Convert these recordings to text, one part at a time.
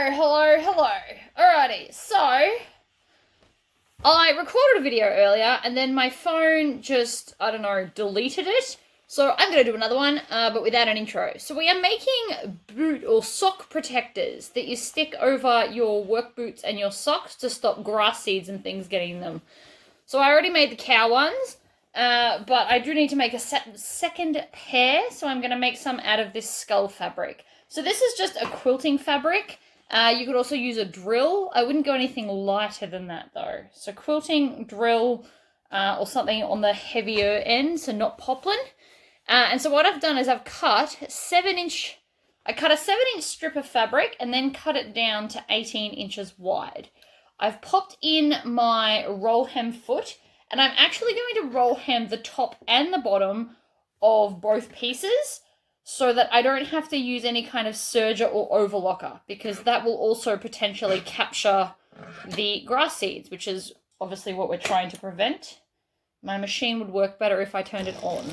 Hello. Alrighty, so I recorded a video earlier and then my phone just, deleted it. So I'm going to do another one, but without an intro. So we are making boot or sock protectors that you stick over your work boots and your socks to stop grass seeds and things getting in them. So I already made the cow ones, but I do need to make a second pair. So I'm going to make some out of this skull fabric. So this is just a quilting fabric. You could also use a drill. I wouldn't go anything lighter than that though. So quilting, drill, or something on the heavier end, so not poplin. And so what I've done is I've cut a 7-inch strip of fabric and then cut it down to 18 inches wide. I've popped in my roll hem foot and I'm actually going to roll hem the top and the bottom of both pieces so that I don't have to use any kind of serger or overlocker, because that will also potentially capture the grass seeds, which is obviously what we're trying to prevent. My machine would work better if I turned it on.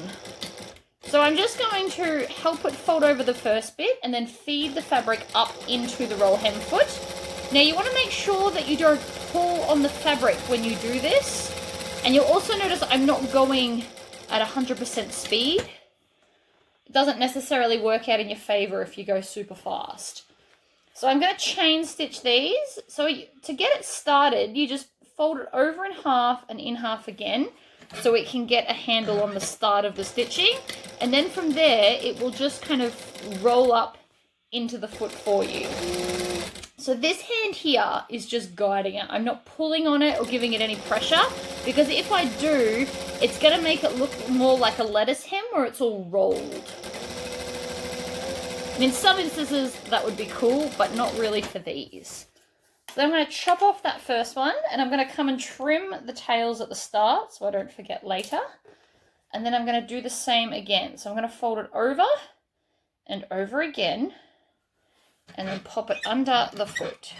So I'm just going to help it fold over the first bit and then feed the fabric up into the roll hem foot. Now you want to make sure that you don't pull on the fabric when you do this. And you'll also notice I'm not going at 100% speed. It doesn't necessarily work out in your favor if you go super fast. So I'm going to chain stitch these. So to get it started, you just fold it over in half and in half again, so it can get a handle on the start of the stitching. And then from there, it will just kind of roll up into the foot for you. So this hand here is just guiding it. I'm not pulling on it or giving it any pressure, because if I do, it's going to make it look more like a lettuce hem where it's all rolled. And in some instances, that would be cool, but not really for these. So I'm going to chop off that first one, and I'm going to come and trim the tails at the start so I don't forget later. And then I'm going to do the same again. So I'm going to fold it over and over again, and then pop it under the foot.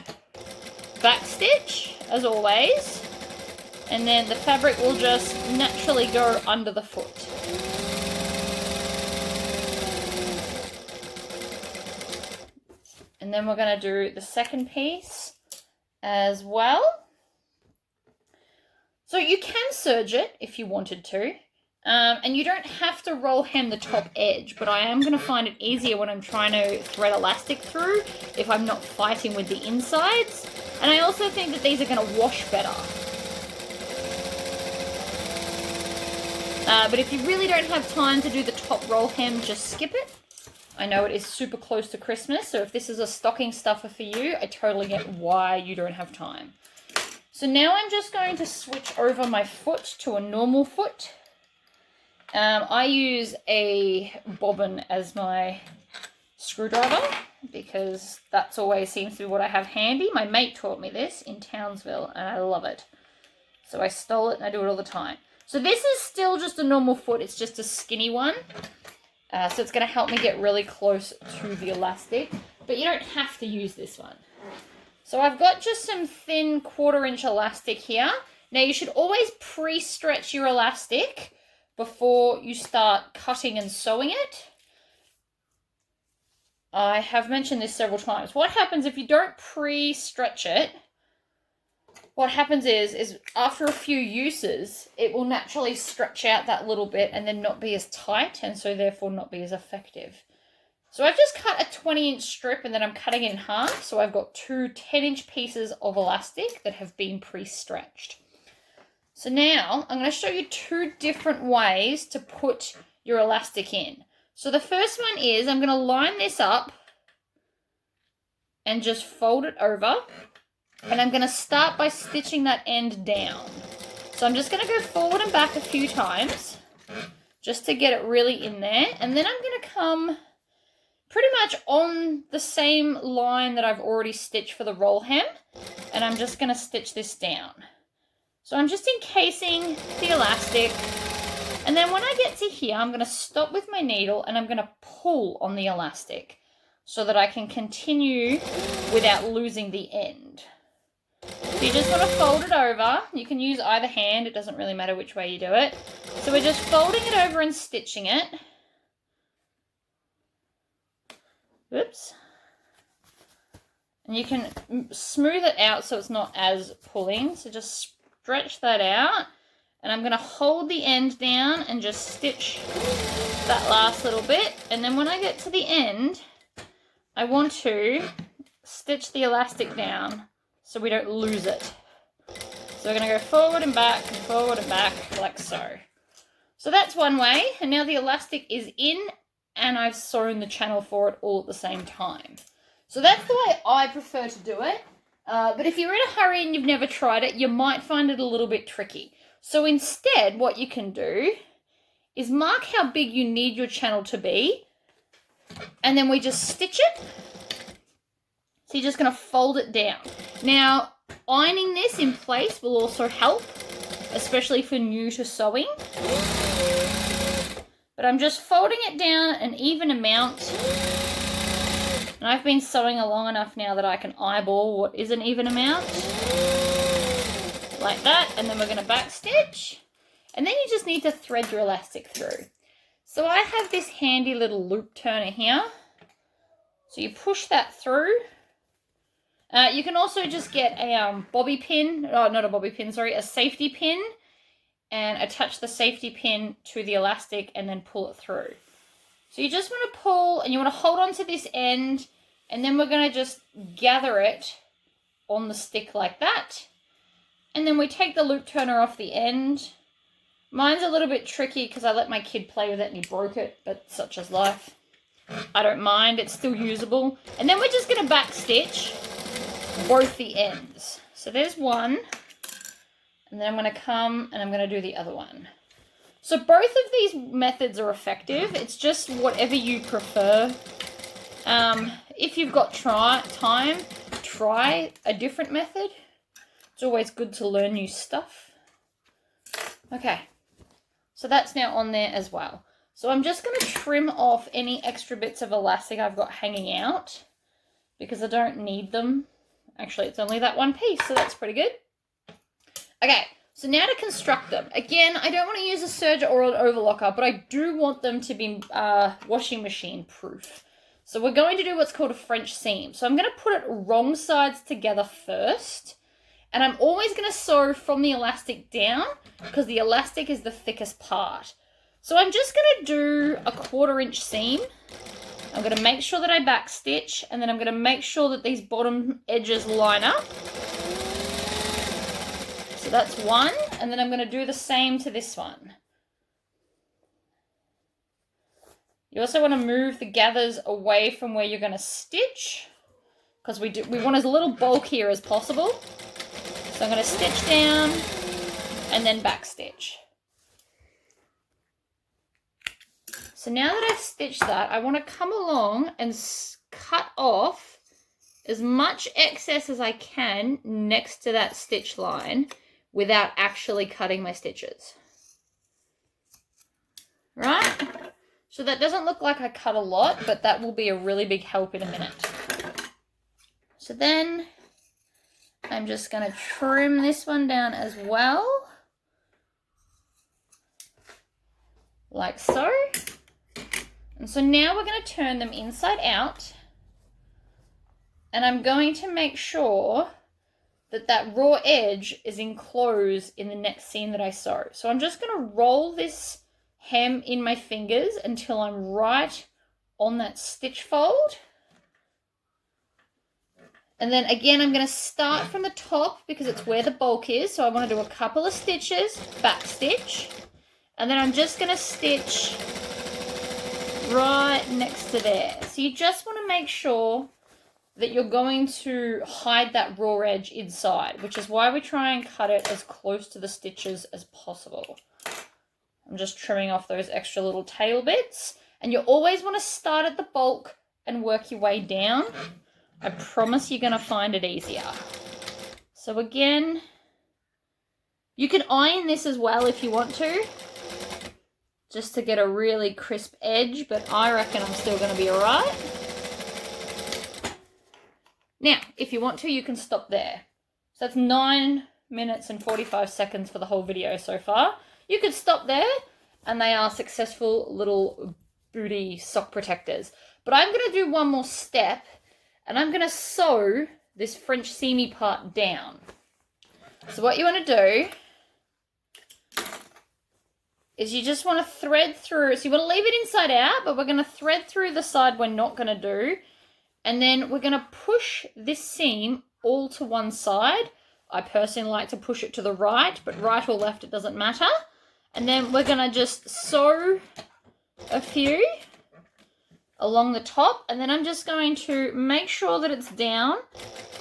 Back stitch, as always, and then the fabric will just naturally go under the foot. And then we're going to do the second piece as well. So you can serge it if you wanted to, and you don't have to roll hem the top edge, but I am going to find it easier when I'm trying to thread elastic through if I'm not fighting with the insides. And I also think that these are going to wash better. But if you really don't have time to do the top roll hem, just skip it. I know it is super close to Christmas, so if this is a stocking stuffer for you, I totally get why you don't have time. So now I'm just going to switch over my foot to a normal foot. I use a bobbin as my screwdriver because that's always seems to be what I have handy. My mate taught me this in Townsville and I love it. So I stole it and I do it all the time. So this is still just a normal foot, it's just a skinny one. So it's going to help me get really close to the elastic, but you don't have to use this one. So I've got just some thin 1/4-inch elastic here. Now you should always pre-stretch your elastic before you start cutting and sewing it. I have mentioned this several times. What happens if you don't pre-stretch it? What happens is after a few uses, it will naturally stretch out that little bit and then not be as tight, and so therefore not be as effective. So I've just cut a 20-inch strip and then I'm cutting it in half. So I've got two 10-inch pieces of elastic that have been pre-stretched. So now I'm going to show you two different ways to put your elastic in. So the first one is I'm going to line this up and just fold it over. And I'm going to start by stitching that end down. So I'm just going to go forward and back a few times just to get it really in there. And then I'm going to come pretty much on the same line that I've already stitched for the roll hem. And I'm just going to stitch this down. So I'm just encasing the elastic. And then when I get to here, I'm going to stop with my needle and I'm going to pull on the elastic so that I can continue without losing the end. So you just want to fold it over. You can use either hand. It doesn't really matter which way you do it. So we're just folding it over and stitching it. Oops. And you can smooth it out so it's not as pulling. So just stretch that out. And I'm going to hold the end down and just stitch that last little bit. And then when I get to the end, I want to stitch the elastic down so we don't lose it. So we're going to go forward and back like so. So that's one way. And now the elastic is in and I've sewn the channel for it all at the same time. So that's the way I prefer to do it. But if you're in a hurry and you've never tried it, you might find it a little bit tricky. So instead, what you can do is mark how big you need your channel to be. And then we just stitch it. So you're just going to fold it down. Now, ironing this in place will also help, especially for new to sewing. But I'm just folding it down an even amount. And I've been sewing long enough now that I can eyeball what is an even amount. Like that. And then we're going to back stitch. And then you just need to thread your elastic through. So I have this handy little loop turner here. So you push that through. You can also just get a bobby pin. Oh, not a bobby pin, sorry. A safety pin. And attach the safety pin to the elastic and then pull it through. So you just want to pull and you want to hold on to this end and then we're going to just gather it on the stick like that. And then we take the loop turner off the end. Mine's a little bit tricky because I let my kid play with it and he broke it, but such is life. I don't mind, it's still usable. And then we're just going to back stitch both the ends. So there's one. And then I'm going to come and I'm going to do the other one. So both of these methods are effective. It's just whatever you prefer. If you've got time, try a different method. It's always good to learn new stuff. Okay, so that's now on there as well. So I'm just going to trim off any extra bits of elastic I've got hanging out because I don't need them. Actually, it's only that one piece, so that's pretty good. Okay, so now to construct them. Again, I don't want to use a serger or an overlocker, but I do want them to be washing machine proof. So we're going to do what's called a French seam. So I'm going to put it wrong sides together first. And I'm always going to sew from the elastic down because the elastic is the thickest part. So I'm just going to do a 1/4 inch seam. I'm going to make sure that I back stitch and then I'm going to make sure that these bottom edges line up. So that's one, and then I'm going to do the same to this one. You also want to move the gathers away from where you're going to stitch because we want as little bulk here as possible. So I'm going to stitch down and then back stitch. So now that I've stitched that, I want to come along and cut off as much excess as I can next to that stitch line without actually cutting my stitches. Right? So that doesn't look like I cut a lot, but that will be a really big help in a minute. So then I'm just going to trim this one down as well. Like so. And so now we're going to turn them inside out. And I'm going to make sure that that raw edge is enclosed in the next seam that I sew. So I'm just going to roll this hem in my fingers until I'm right on that stitch fold. And then again, I'm going to start from the top because it's where the bulk is. So I want to do a couple of stitches, back stitch, and then I'm just going to stitch right next to there. So you just want to make sure that you're going to hide that raw edge inside, which is why we try and cut it as close to the stitches as possible. I'm just trimming off those extra little tail bits. And you always want to start at the bulk and work your way down. I promise you're going to find it easier. So again, you can iron this as well if you want to, just to get a really crisp edge, but I reckon I'm still going to be all right. Now, if you want to, you can stop there. So that's 9 minutes and 45 seconds for the whole video so far. You could stop there, and they are successful little booty sock protectors. But I'm going to do one more step and I'm going to sew this French seamy part down. So what you want to do is you just want to thread through. So you want to leave it inside out, but we're going to thread through the side we're not going to do. And then we're going to push this seam all to one side. I personally like to push it to the right, but right or left, it doesn't matter. And then we're going to just sew a few along the top. And then I'm just going to make sure that it's down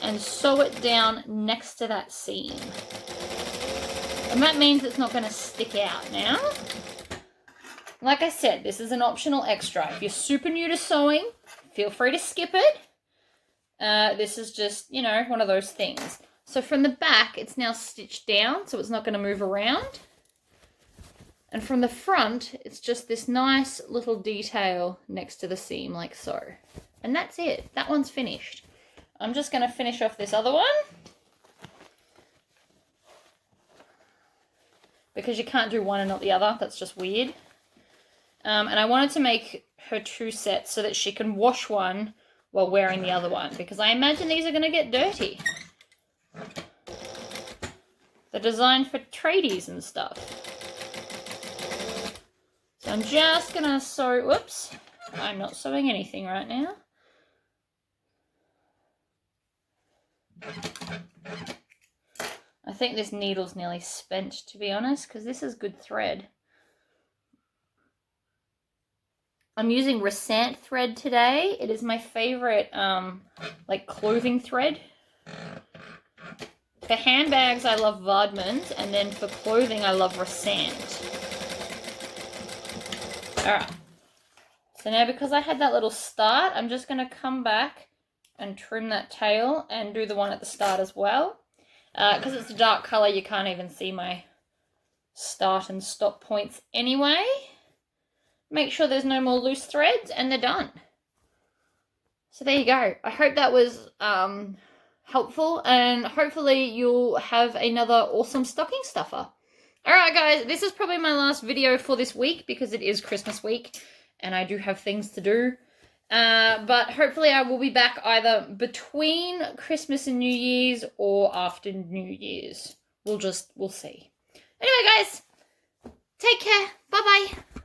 and sew it down next to that seam. And that means it's not going to stick out now. Like I said, this is an optional extra. If you're super new to sewing, feel free to skip it. This is just, you know, one of those things. So from the back, it's now stitched down, so it's not going to move around. And from the front, it's just this nice little detail next to the seam, like so. And that's it. That one's finished. I'm just going to finish off this other one, because you can't do one and not the other. That's just weird. And I wanted to make her 2 sets so that she can wash one while wearing the other one, because I imagine these are going to get dirty. They're designed for tradies and stuff. So I'm just going to sew, whoops, I'm not sewing anything right now. I think this needle's nearly spent, to be honest, because this is good thread. I'm using Resant thread today. It is my favorite, like, clothing thread. For handbags, I love Vardman's, and then for clothing, I love Resant. Alright. So now, because I had that little start, I'm just going to come back and trim that tail and do the one at the start as well. Because it's a dark colour, you can't even see my start and stop points anyway. Make sure there's no more loose threads, and they're done. So there you go. I hope that was helpful, and hopefully you'll have another awesome stocking stuffer. Alright guys, this is probably my last video for this week, because it is Christmas week, and I do have things to do. But hopefully I will be back either between Christmas and New Year's or after New Year's. We'll see. Anyway guys, take care. Bye bye.